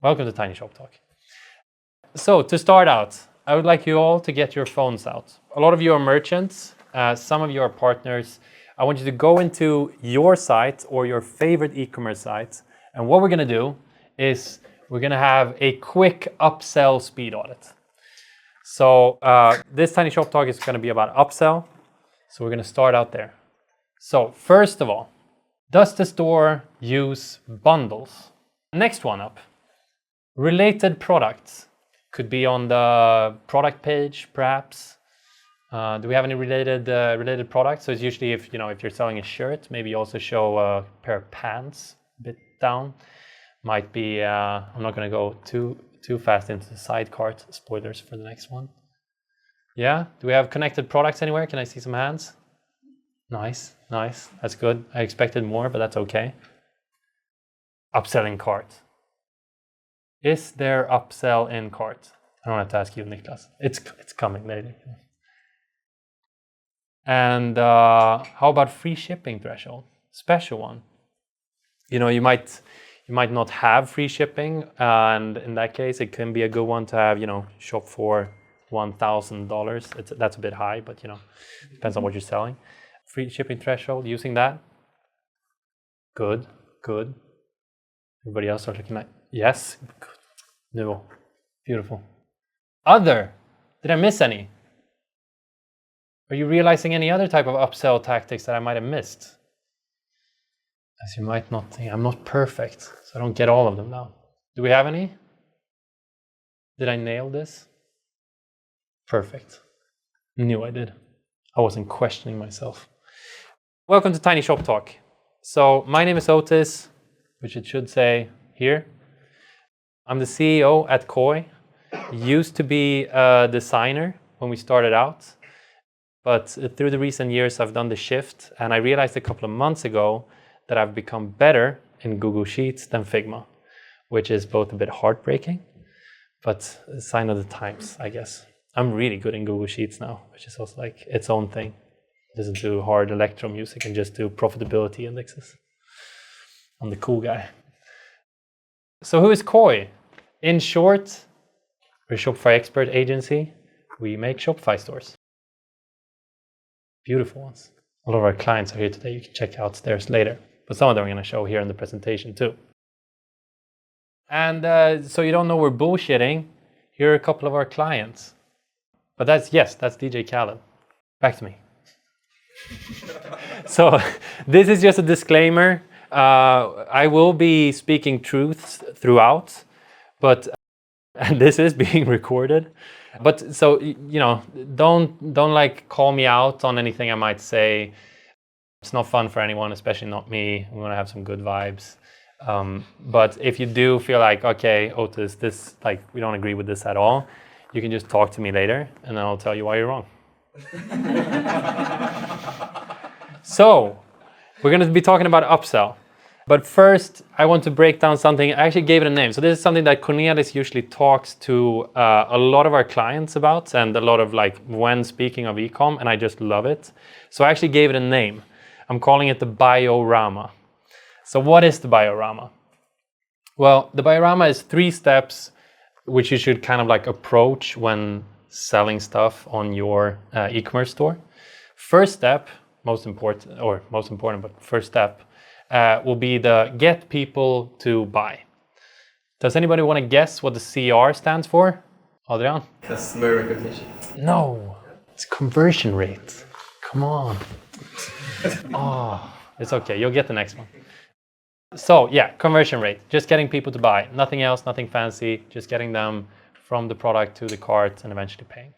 Welcome to Tiny Shop Talk. So to start out, I would like you all to get your phones out. A lot of you are merchants, some of you are partners. I want you to go into your site or your favorite e-commerce site, and what we're going to do is we're going to have a quick upsell speed audit. So this Tiny Shop Talk is going to be about upsell, so we're going to start out there. So first of all, does the store use bundles? Next one up. Related products could be on the product page, perhaps. Do we have any related products? So it's usually if you're selling a shirt, maybe you also show a pair of pants a bit down. Might be. I'm not going to go too fast into the side cart. Spoilers for the next one. Yeah. Do we have connected products anywhere? Can I see some hands? Nice. That's good. I expected more, but that's okay. Upselling cart. Is there upsell in cart? I don't have to ask you, Niklas. It's coming later. And how about free shipping threshold? Special one. You might not have free shipping, and in that case, it can be a good one to have. Shop for $1,000. That's a bit high, but depends on what you're selling. Free shipping threshold. Using that. Good. Everybody else are looking at yes. Good. No. Beautiful. Other. Did I miss any? Are you realizing any other type of upsell tactics that I might have missed? As you might not think, I'm not perfect, so I don't get all of them now. Do we have any? Did I nail this? Perfect. Knew I did. I wasn't questioning myself. Welcome to Tiny Shop Talk. So my name is Otis, which it should say here. I'm the CEO at Koi. Used to be a designer when we started out, but through the recent years I've done the shift, and I realized a couple of months ago that I've become better in Google Sheets than Figma, which is both a bit heartbreaking, but a sign of the times, I guess. I'm really good in Google Sheets now, which is also like its own thing. It doesn't do hard electro music and just do profitability indexes. I'm the cool guy. So who is Koi? In short, we're a Shopify expert agency. We make Shopify stores. Beautiful ones. A lot of our clients are here today. You can check out theirs later. But some of them I'm going to show here in the presentation too. And so you don't know we're bullshitting. Here are a couple of our clients. But that's DJ Khaled. Back to me. So this is just a disclaimer. I will be speaking truths throughout, but and this is being recorded. But so don't like call me out on anything I might say. It's not fun for anyone, especially not me. We want to have some good vibes. But if you do feel like, okay, Otis, this we don't agree with this at all, you can just talk to me later, and then I'll tell you why you're wrong. So we're going to be talking about upsell. But first, I want to break down something. I actually gave it a name. So this is something that Cornelis usually talks to a lot of our clients about, and a lot of when speaking of e-com, and I just love it. So I actually gave it a name. I'm calling it the biorama. So what is the biorama? Well, the biorama is 3 steps which you should kind of approach when selling stuff on your e-commerce store. First step, most important, but first step, will be the get people to buy. Does anybody want to guess what the CR stands for? Adrian? Customer recognition. No, it's conversion rate. Come on. Oh, it's okay. You'll get the next one. So yeah, conversion rate. Just getting people to buy. Nothing else, nothing fancy. Just getting them from the product to the cart and eventually paying.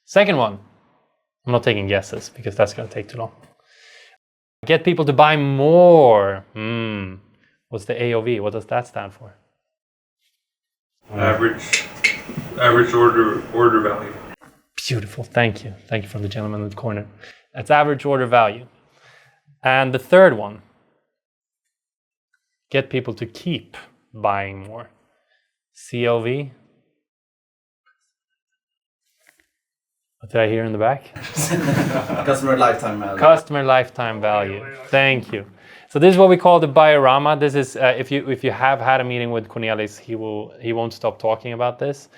Second one. I'm not taking guesses because that's going to take too long. Get people to buy more. What's the AOV? What does that stand for? Average order value. Beautiful. Thank you. Thank you from the gentleman in the corner. That's average order value. And the third one. Get people to keep buying more. CLV. What did I hear in the back? Customer lifetime value. Customer lifetime value. Thank you. So this is what we call the diorama. This is if you have had a meeting with Cornelis, he won't stop talking about this.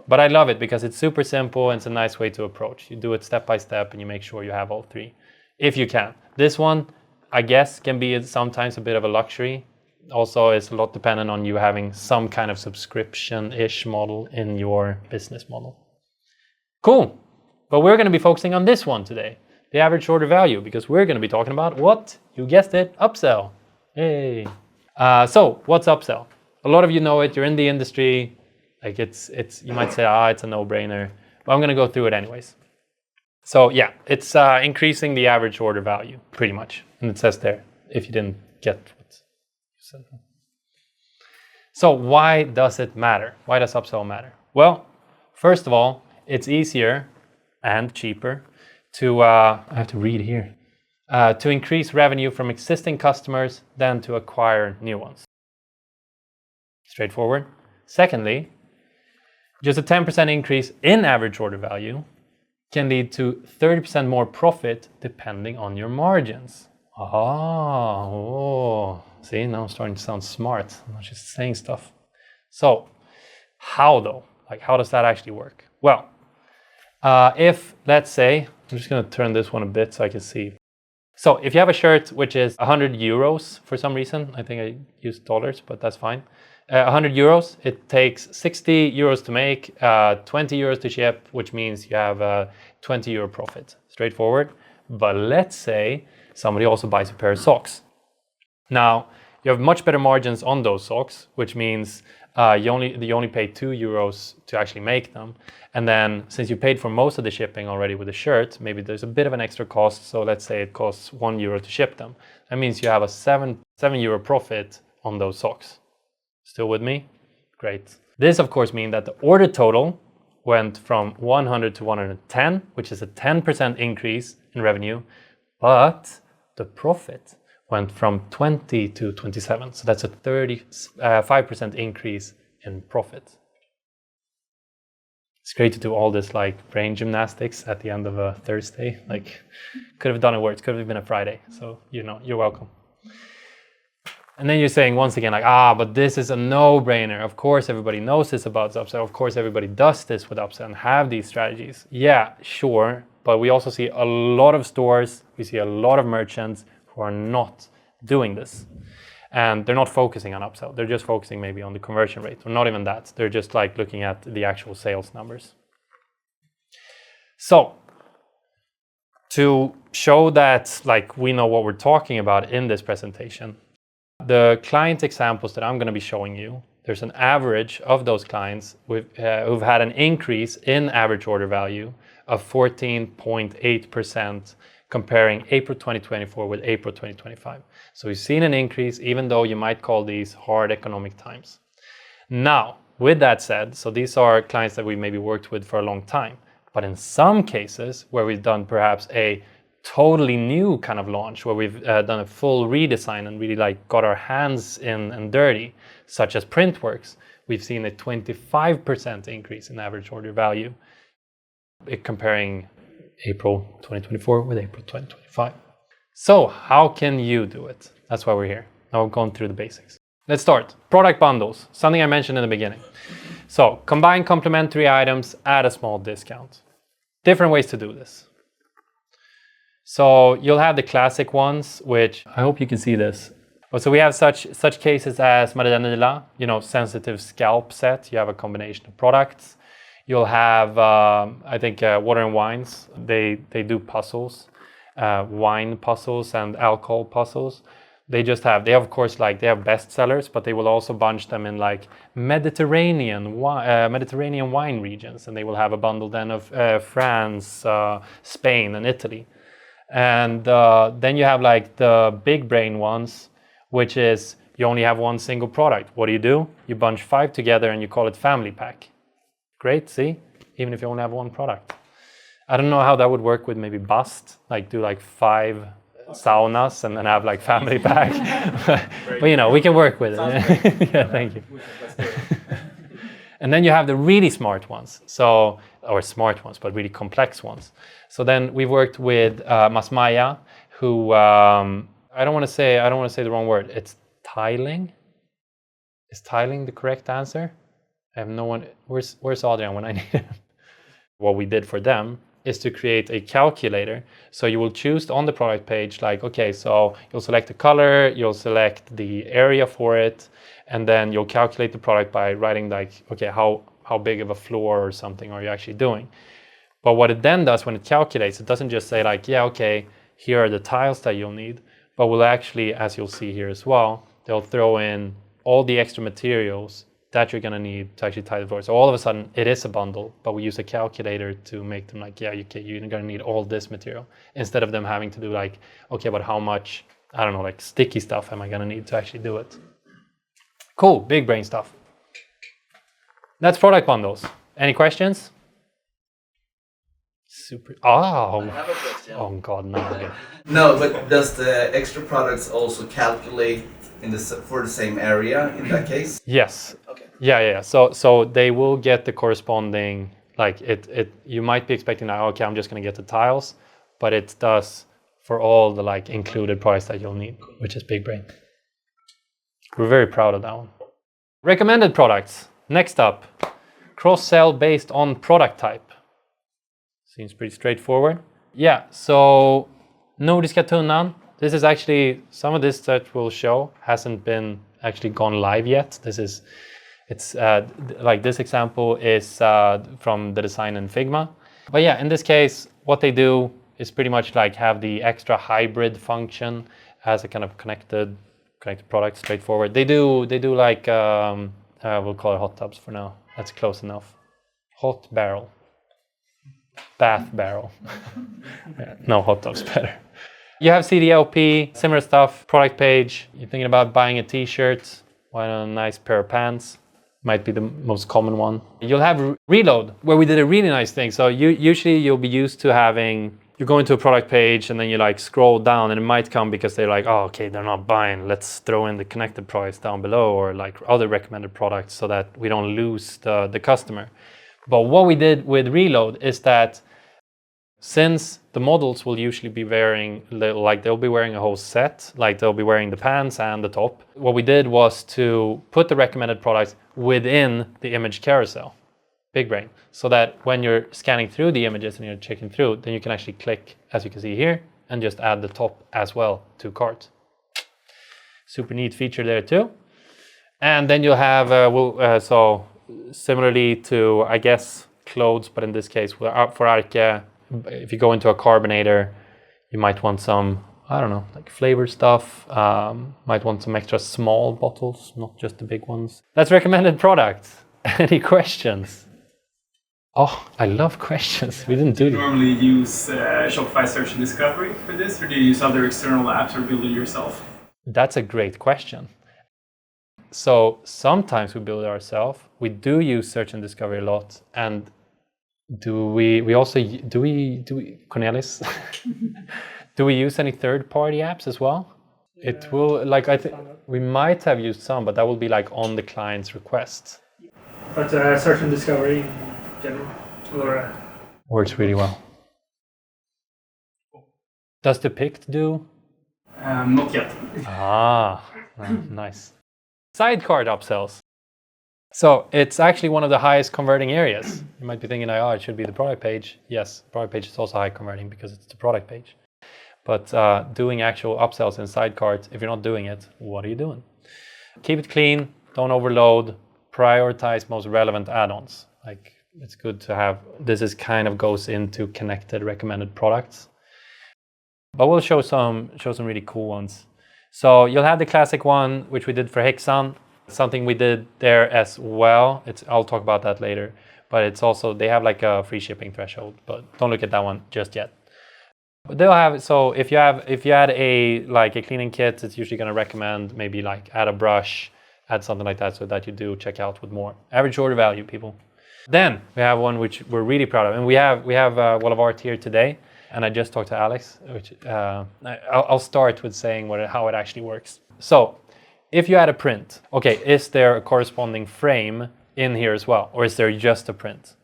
But I love it because it's super simple and it's a nice way to approach. You do it step by step and you make sure you have all three, if you can. This one, I guess, can be sometimes a bit of a luxury. Also, it's a lot dependent on you having some kind of subscription-ish model in your business model. Cool. But we're going to be focusing on this one today, the average order value, because we're going to be talking about what? You guessed it, upsell. Hey. So what's upsell? A lot of you know it. You're in the industry. Like it's you might say, it's a no-brainer. But I'm going to go through it anyways. So yeah, it's increasing the average order value, pretty much. And it says there, if you didn't get what you said. So why does it matter? Why does upsell matter? Well, first of all, it's easier and cheaper to, I have to read here, to increase revenue from existing customers than to acquire new ones. Straightforward. Secondly, just a 10% increase in average order value can lead to 30% more profit depending on your margins. See, now I'm starting to sound smart. I'm not just saying stuff. So, how though? Like, how does that actually work? Well, if, let's say, I'm just going to turn this one a bit so I can see. So, if you have a shirt which is 100 euros for some reason, I think I used dollars, but that's fine. 100 euros, it takes 60 euros to make, 20 euros to ship, which means you have a 20 euro profit. Straightforward. But let's say somebody also buys a pair of socks. Now, you have much better margins on those socks, which means you only pay 2 euros to actually make them. And then since you paid for most of the shipping already with the shirt, maybe there's a bit of an extra cost. So let's say it costs 1 euro to ship them. That means you have a 7 euro profit on those socks. Still with me? Great. This, of course, means that the order total went from 100 to 110, which is a 10% increase in revenue, but the profit went from 20 to 27. So that's a 35% increase in profit. It's great to do all this like brain gymnastics at the end of a Thursday. Like, could have done it worse, could have been a Friday. So, you're welcome. And then you're saying once again, like, but this is a no-brainer. Of course, everybody knows this about Upsell. Of course, everybody does this with Upsell and have these strategies. Yeah, sure. But we also see a lot of stores, we see a lot of merchants who are not doing this. And they're not focusing on Upsell. They're just focusing maybe on the conversion rate, or not even that. They're just like looking at the actual sales numbers. So, to show that like we know what we're talking about in this presentation, the client examples that I'm going to be showing you, there's an average of those clients who've had an increase in average order value of 14.8% comparing April 2024 with April 2025. So we've seen an increase, even though you might call these hard economic times. Now, with that said, so these are clients that we maybe worked with for a long time, but in some cases where we've done perhaps a totally new kind of launch where we've done a full redesign and really like got our hands in and dirty, such as Printworks, we've seen a 25% increase in average order value comparing April 2024 with April 2025. So how can you do it? That's why we're here. Now we've gone through the basics. Let's start. Product bundles, something I mentioned in the beginning. So combine complementary items at a small discount. Different ways to do this. So you'll have the classic ones, which I hope you can see this. So we have such cases as Maria Nila, sensitive scalp set. You have a combination of products. You'll have, I think, Water and Wines. They do puzzles, wine puzzles and alcohol puzzles. They have, of course, they have bestsellers, but they will also bunch them in like Mediterranean wine regions, and they will have a bundle then of France, Spain, and Italy. And then you have like the big brain ones, which is you only have one single product. What do? You bunch 5 together and you call it family pack. Great, see? Even if you only have one product. I don't know how that would work with maybe Bust, like do like 5 saunas and then have like family pack. But we can work with it. Yeah, thank you. And then you have the really smart ones, or smart ones, but really complex ones. So then we worked with Masmaya, who I don't want to say the wrong word. It's tiling. Is tiling the correct answer? I have no one. Where's Adrian when I need him? What we did for them is to create a calculator. So you will choose on the product page, like, okay, so you'll select the color, you'll select the area for it, and then you'll calculate the product by writing like, okay, how big of a floor or something are you actually doing? But what it then does when it calculates, it doesn't just say like, yeah, okay, here are the tiles that you'll need, but will actually, as you'll see here as well, they'll throw in all the extra materials that you're gonna need to actually tile the floor. So all of a sudden it is a bundle, but we use a calculator to make them like, yeah, you're gonna need all this material, instead of them having to do like, okay, but how much, I don't know, like sticky stuff am I gonna need to actually do it? Cool, big brain stuff. That's product bundles. Any questions? Super. Oh, I have a question. oh God, no. Again. No, but does the extra products also calculate for the same area in that case? Yes. Okay. Yeah. So they will get the corresponding, like it. You might be expecting that, okay, I'm just gonna get the tiles, but it does for all the like included products that you'll need, which is big brain. We're very proud of that one. Recommended products. Next up, cross-sell based on product type. Seems pretty straightforward. Yeah, so Nordiska tunnan. This is actually, some of this that we'll show hasn't been actually gone live yet. It's like this example is from the design in Figma. But yeah, in this case, what they do is pretty much like have the extra hybrid function as a kind of connected product, straightforward. They do like, we'll call it hot tubs for now. That's close enough. Hot barrel. Bath barrel. Yeah, no, hot tubs better. You have CDLP, similar stuff, product page. You're thinking about buying a t-shirt, why not a nice pair of pants? Might be the most common one. You'll have reload, where we did a really nice thing. So usually you'll be used to having, you go into a product page and then you like scroll down, and it might come because they're like, oh, okay, they're not buying. Let's throw in the connected products down below, or like other recommended products, so that we don't lose the customer. But what we did with reload is that since the models will usually be wearing, like they'll be wearing a whole set, like they'll be wearing the pants and the top. What we did was to put the recommended products within the image carousel, big brain, so that when you're scanning through the images and you're checking through, then you can actually click, as you can see here, and just add the top as well to cart. Super neat feature there too. And then you'll have, so similarly to, I guess, clothes, but in this case for Arke, if you go into a carbonator, you might want some, I don't know, like flavor stuff. Might want some extra small bottles, not just the big ones. That's recommended products. Any questions? Oh, I love questions. We didn't do Do you that. normally use Shopify Search and Discovery for this, or do you use other external apps or build it yourself? That's a great question. So sometimes we build it ourselves. We do use Search and Discovery a lot, and do we Cornelis? Do we use any third-party apps as well? Yeah. It will, like, I think we might have used some, but that will be like on the client's request. But Search and Discovery in general, or works really well. Does the pict do? Not yet. Nice. Sidecar upsells. So it's actually one of the highest converting areas. You might be thinking, oh, it should be the product page. Yes, product page is also high converting because it's the product page. But doing actual upsells in sidecart, if you're not doing it, what are you doing? Keep it clean, don't overload, prioritize most relevant add-ons. Like, it's good to have, this is kind of goes into connected recommended products. But we'll show some really cool ones. So you'll have the classic one, which we did for Hexan. Something we did there as well. I'll talk about that later. But it's also, they have like a free shipping threshold, but don't look at that one just yet. But they'll have, so if you add a cleaning kit, it's usually going to recommend maybe like add a brush, add something like that, so that you do check out with more. Average order value, people. Then we have one which we're really proud of, and we have one of ours here today. And I just talked to Alex, which I'll start with saying how it actually works. So if you add a print, okay, is there a corresponding frame in here as well, or is there just a print?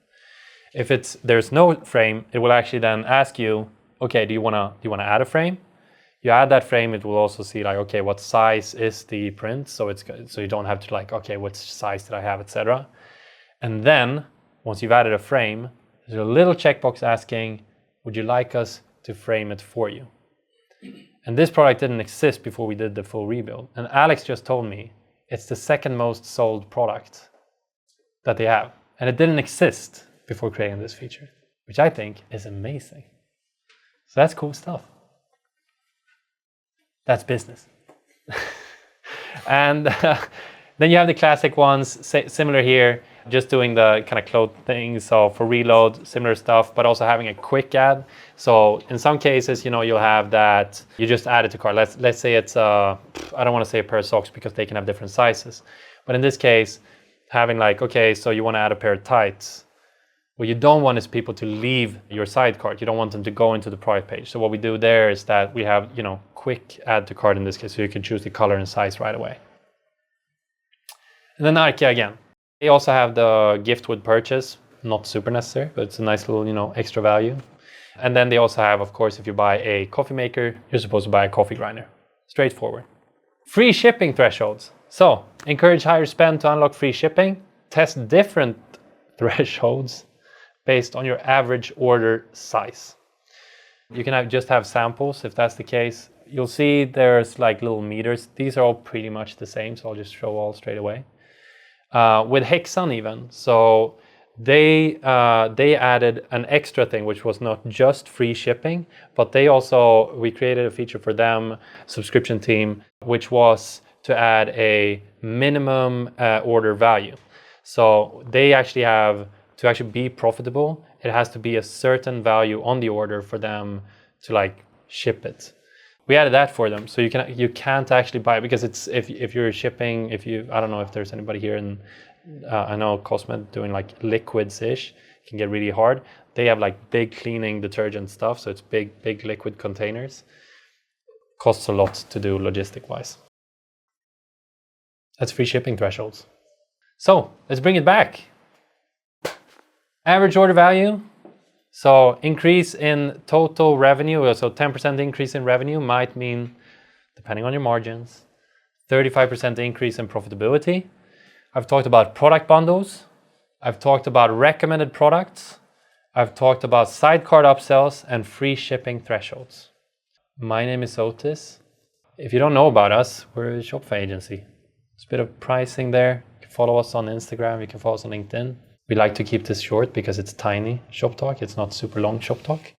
If there's no frame, it will actually then ask you, okay, do you wanna add a frame? You add that frame, it will also see like, okay, what size is the print? So you don't have to like, okay, what size did I have, etc. And then once you've added a frame, there's a little checkbox asking, would you like us to frame it for you? And this product didn't exist before we did the full rebuild. And Alex just told me it's the second most sold product that they have. And it didn't exist before creating this feature, which I think is amazing. So that's cool stuff. That's business. And then you have the classic ones, similar here, just doing the kind of cloud thing. So for reload, similar stuff, but also having a quick add. So in some cases, you'll have that you just add it to cart. Let's say it's I don't want to say a pair of socks because they can have different sizes. But in this case, having like, okay, so you want to add a pair of tights. What you don't want is people to leave your side cart. You don't want them to go into the product page. So what we do there is that we have, quick add to cart in this case, so you can choose the color and size right away. And then IKEA again. They also have the gift with purchase, not super necessary, but it's a nice little, extra value. And then they also have, of course, if you buy a coffee maker, you're supposed to buy a coffee grinder. Straightforward. Free shipping thresholds. So encourage higher spend to unlock free shipping. Test different thresholds based on your average order size. You can just have samples if that's the case. You'll see there's like little meters. These are all pretty much the same, so I'll just show all straight away. With Hexan even, so they added an extra thing, which was not just free shipping, but we created a feature for them, subscription team, which was to add a minimum order value. So they actually have, to actually be profitable, it has to be a certain value on the order for them to like ship it. We added that for them, so you can't actually buy it because it's if you're shipping, I don't know if there's anybody here, and I know Cosmet doing like liquids-ish can get really hard. They have like big cleaning detergent stuff, so it's big liquid containers. Costs a lot to do logistic-wise. That's free shipping thresholds. So let's bring it back. Average order value. So increase in total revenue, so 10% increase in revenue might mean, depending on your margins, 35% increase in profitability. I've talked about product bundles. I've talked about recommended products. I've talked about sidecart upsells and free shipping thresholds. My name is Otis. If you don't know about us, we're a Shopify agency. There's a bit of pricing there. You can follow us on Instagram. You can follow us on LinkedIn. We like to keep this short because it's tiny shop talk. It's not super long shop talk.